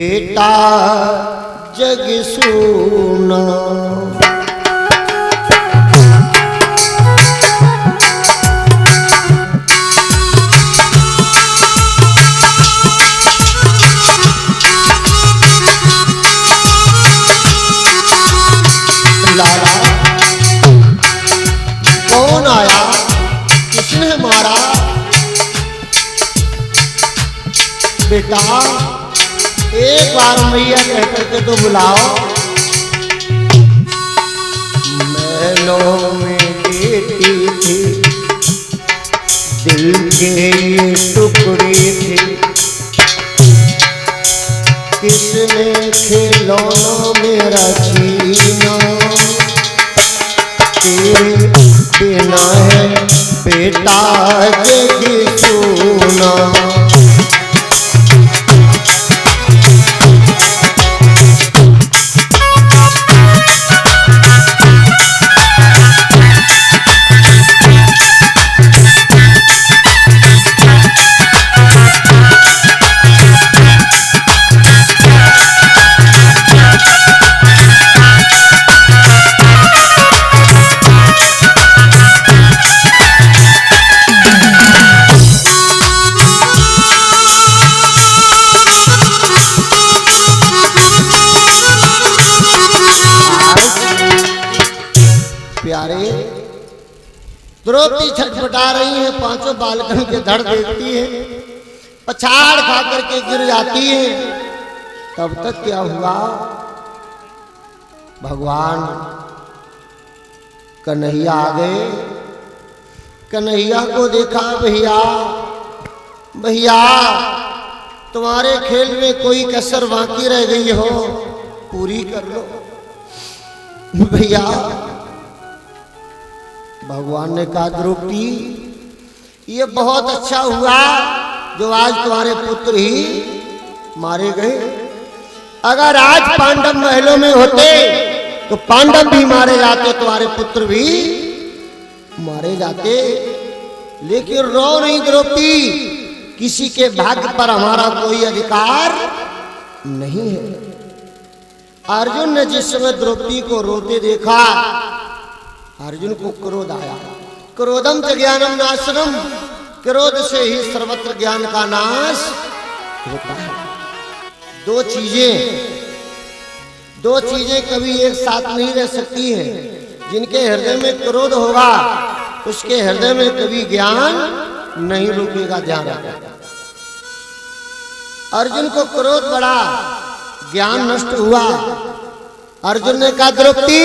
बेटा जग सुना लाला कौन आया, किसने मारा? बेटा एक बार मैया कह करके तो बुलाओ। महलों में बेटी थी, दिल के ये टुकड़े थे, किसने खिलौना मेरा छीना? तेरे बिना है बेटा जग सुना। प्यारे द्रौपदी छटपटा रही है, पांचों बालकन के धड़ देखती है, पछाड़ खा करके गिर जाती है। तब तक क्या हुआ, भगवान कन्हैया आ गए। कन्हैया को देखा, भैया भैया तुम्हारे खेल में कोई कसर बाकी रह गई हो, पूरी कर लो भैया। भगवान ने कहा, द्रौपदी ये बहुत अच्छा हुआ जो आज तुम्हारे पुत्र ही मारे गए। अगर आज पांडव महलों में होते तो पांडव भी मारे जाते, तुम्हारे पुत्र भी मारे जाते। लेकिन रो नहीं द्रौपदी, किसी के भाग्य पर हमारा कोई अधिकार नहीं है। अर्जुन ने जिस समय द्रौपदी को रोते देखा, अर्जुन को क्रोध आया। क्रोधम च ज्ञानम नाशनम, क्रोध से ही सर्वत्र ज्ञान का नाश होता है। दो चीजें कभी एक साथ नहीं रह सकती हैं। जिनके हृदय में क्रोध होगा उसके हृदय में कभी ज्ञान नहीं रुकेगा, ध्यान रखना। अर्जुन को क्रोध बढ़ा, ज्ञान नष्ट हुआ। अर्जुन ने कहा, द्रौपदी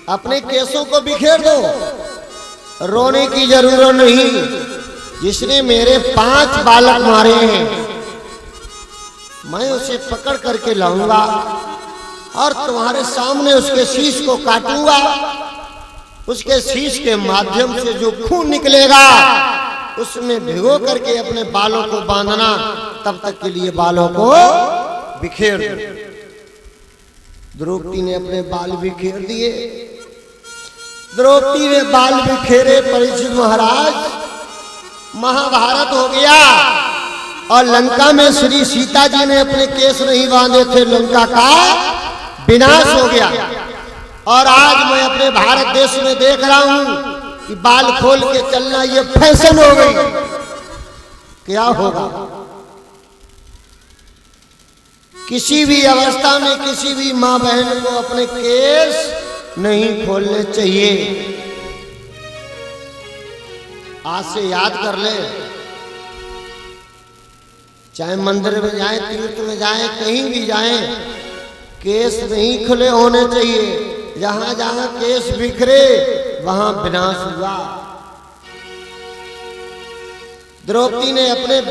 अपने केसों को बिखेर दो, रोने की जरूरत नहीं। जिसने मेरे 5 बालक मारे हैं मैं उसे पकड़ करके लाऊंगा और तुम्हारे सामने उसके शीश को काटूंगा। उसके शीश के माध्यम से जो खून निकलेगा उसमें भिगो करके अपने बालों को बांधना, तब तक के लिए बालों को बिखेर दो। द्रौपदी ने अपने बाल बिखेर दिए। द्रौपदी ने बाल बिखेरे, परीक्षित महाराज महाभारत हो गया। और लंका में श्री सीता जी ने अपने केस नहीं बांधे थे, लंका का विनाश हो गया। और आज मैं अपने भारत देश में देख रहा हूं कि बाल खोल के चलना ये फैशन हो गई। क्या होगा, किसी भी अवस्था में किसी भी मां बहन को अपने केस नहीं खोलने चाहिए। आज से याद कर ले, चाहे मंदिर में जाए, तीर्थ में जाए, कहीं भी जाए, केस नहीं खुले होने चाहिए। जहां जहां केस बिखरे वहां विनाश हुआ। द्रौपदी ने अपने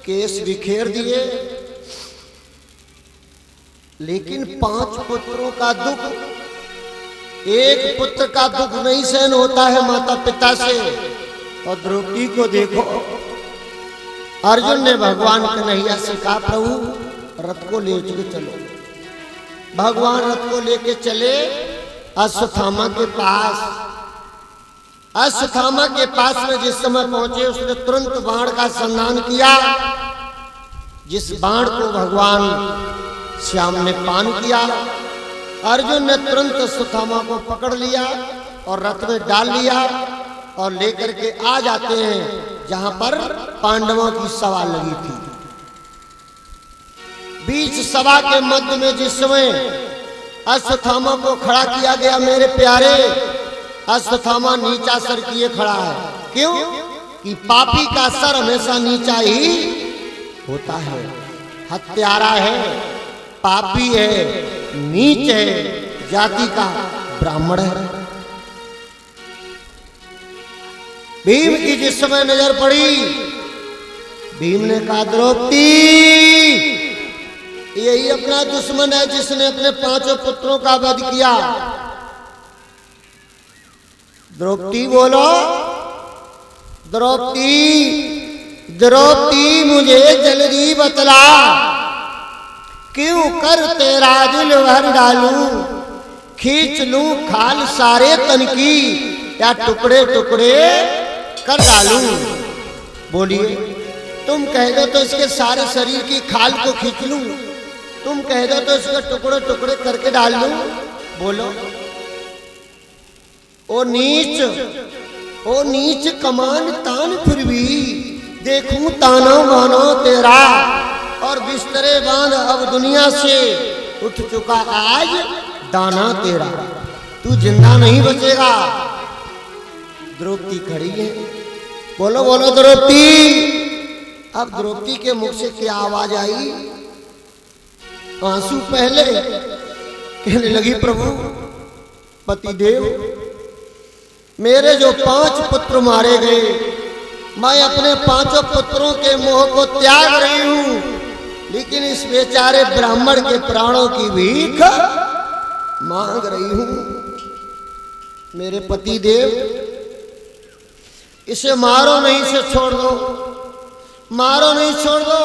केस बिखेर दिए, लेकिन 5 पुत्रों का दुख, एक पुत्र का दुख नहीं सहन होता है माता पिता से। और द्रौपदी को देखो, अर्जुन ने भगवान कन्हैया से कहा, प्रभु रथ को ले चलो। भगवान रथ को लेके चले अश्वत्थामा के पास। अश्वत्थामा के पास में जिस समय पहुंचे उसने तुरंत बाण का संधान किया जिस बाण को भगवान श्याम ने पान किया, अर्जुन ने तुरंत अश्वत्थामा को पकड़ लिया और रथ में डाल लिया और लेकर के आ जाते हैं जहां पर पांडवों की सभा लगी थी। बीच सभा के मध्य में जिस समय अश्वत्थामा को खड़ा किया गया, मेरे प्यारे, अश्वत्थामा नीचा सर किए खड़ा है। क्यों? कि पापी का सर हमेशा नीचा ही होता है। हत्यारा है, पापी है, नीच है, जाति का ब्राह्मण है। भीम की जिस समय नजर पड़ी, भीम ने कहा द्रौपदी, यही अपना दुश्मन है जिसने अपने 5 पुत्रों का वध किया। द्रौपदी बोलो, द्रौपदी, द्रौपदी मुझे जल्दी बतला, क्यों कर तेरा दिल भर डालूं, खींच लूं खाल सारे तन की, या टुकड़े टुकड़े कर डालूं। बोलिए, तुम कह दो तो इसके सारे शरीर की खाल को खींच लूं, तुम कह दो तो इसके टुकड़े टुकड़े करके डाल लूं। बोलो। ओ नीच कमान तान फिर भी, देखूं ताना मानो तेरा, और बिस्तरे बांध अब दुनिया से, उठ चुका आज दाना तेरा, तू जिंदा नहीं बचेगा। द्रौपदी खड़ी है। बोलो बोलो द्रौपदी। अब द्रौपदी के मुख से क्या आवाज आई? आंसू पहले, कहने लगी प्रभु पतिदेव, मेरे जो 5 पुत्र मारे गए, मैं अपने 5 पुत्रों के मोह को त्याग रही हूं, लेकिन इस बेचारे ब्राह्मण के प्राणों की भीख मांग रही हूं। मेरे पतिदेव, इसे मारो नहीं, इसे छोड़ दो, मारो नहीं, छोड़ दो।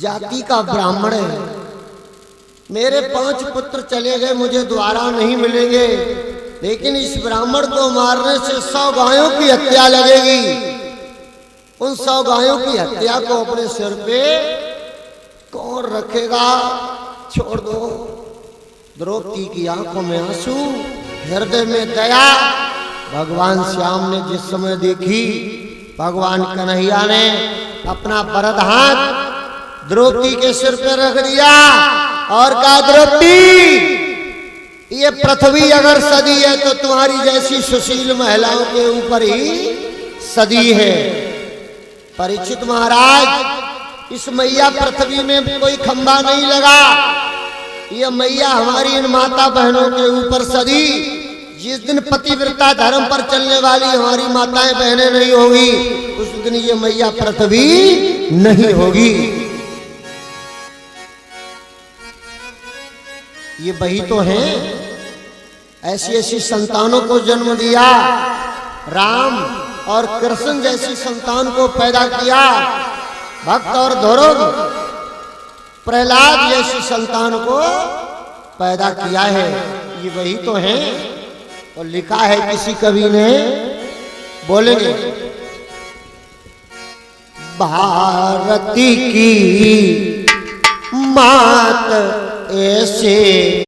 जाति का ब्राह्मण है, मेरे 5 पुत्र चले गए, मुझे दोबारा नहीं मिलेंगे, लेकिन इस ब्राह्मण को मारने से 100 गायों की हत्या लगेगी। उन 100 गायों की हत्या को अपने सिर पे कौन रखेगा? छोड़ दो। द्रौपदी की आंखों में आंसू, हृदय में दया। भगवान श्याम ने जिस समय देखी, भगवान कन्हैया ने अपना वरद हाथ द्रौपदी के सिर पे रख दिया और कहा द्रौपदी, ये पृथ्वी अगर सदी है तो तुम्हारी जैसी सुशील महिलाओं के ऊपर ही सदी है। परीक्षित महाराज, इस मैया पृथ्वी में कोई खंबा नहीं लगा, ये मैया हमारी इन माता बहनों के ऊपर सदी। जिस दिन पतिव्रता धर्म पर चलने वाली हमारी माताएं बहनें नहीं होगी, उस दिन ये मैया पृथ्वी नहीं होगी। ये वही तो हैं, ऐसी ऐसी संतानों को जन्म दिया, राम और कृष्ण जैसी संतान को पैदा किया, भक्त और ध्रुव, प्रहलाद जैसी संतान को पैदा किया है। ये वही तो हैं। और लिखा है किसी कवि ने, बोलेंगे, भारती की मात ऐसे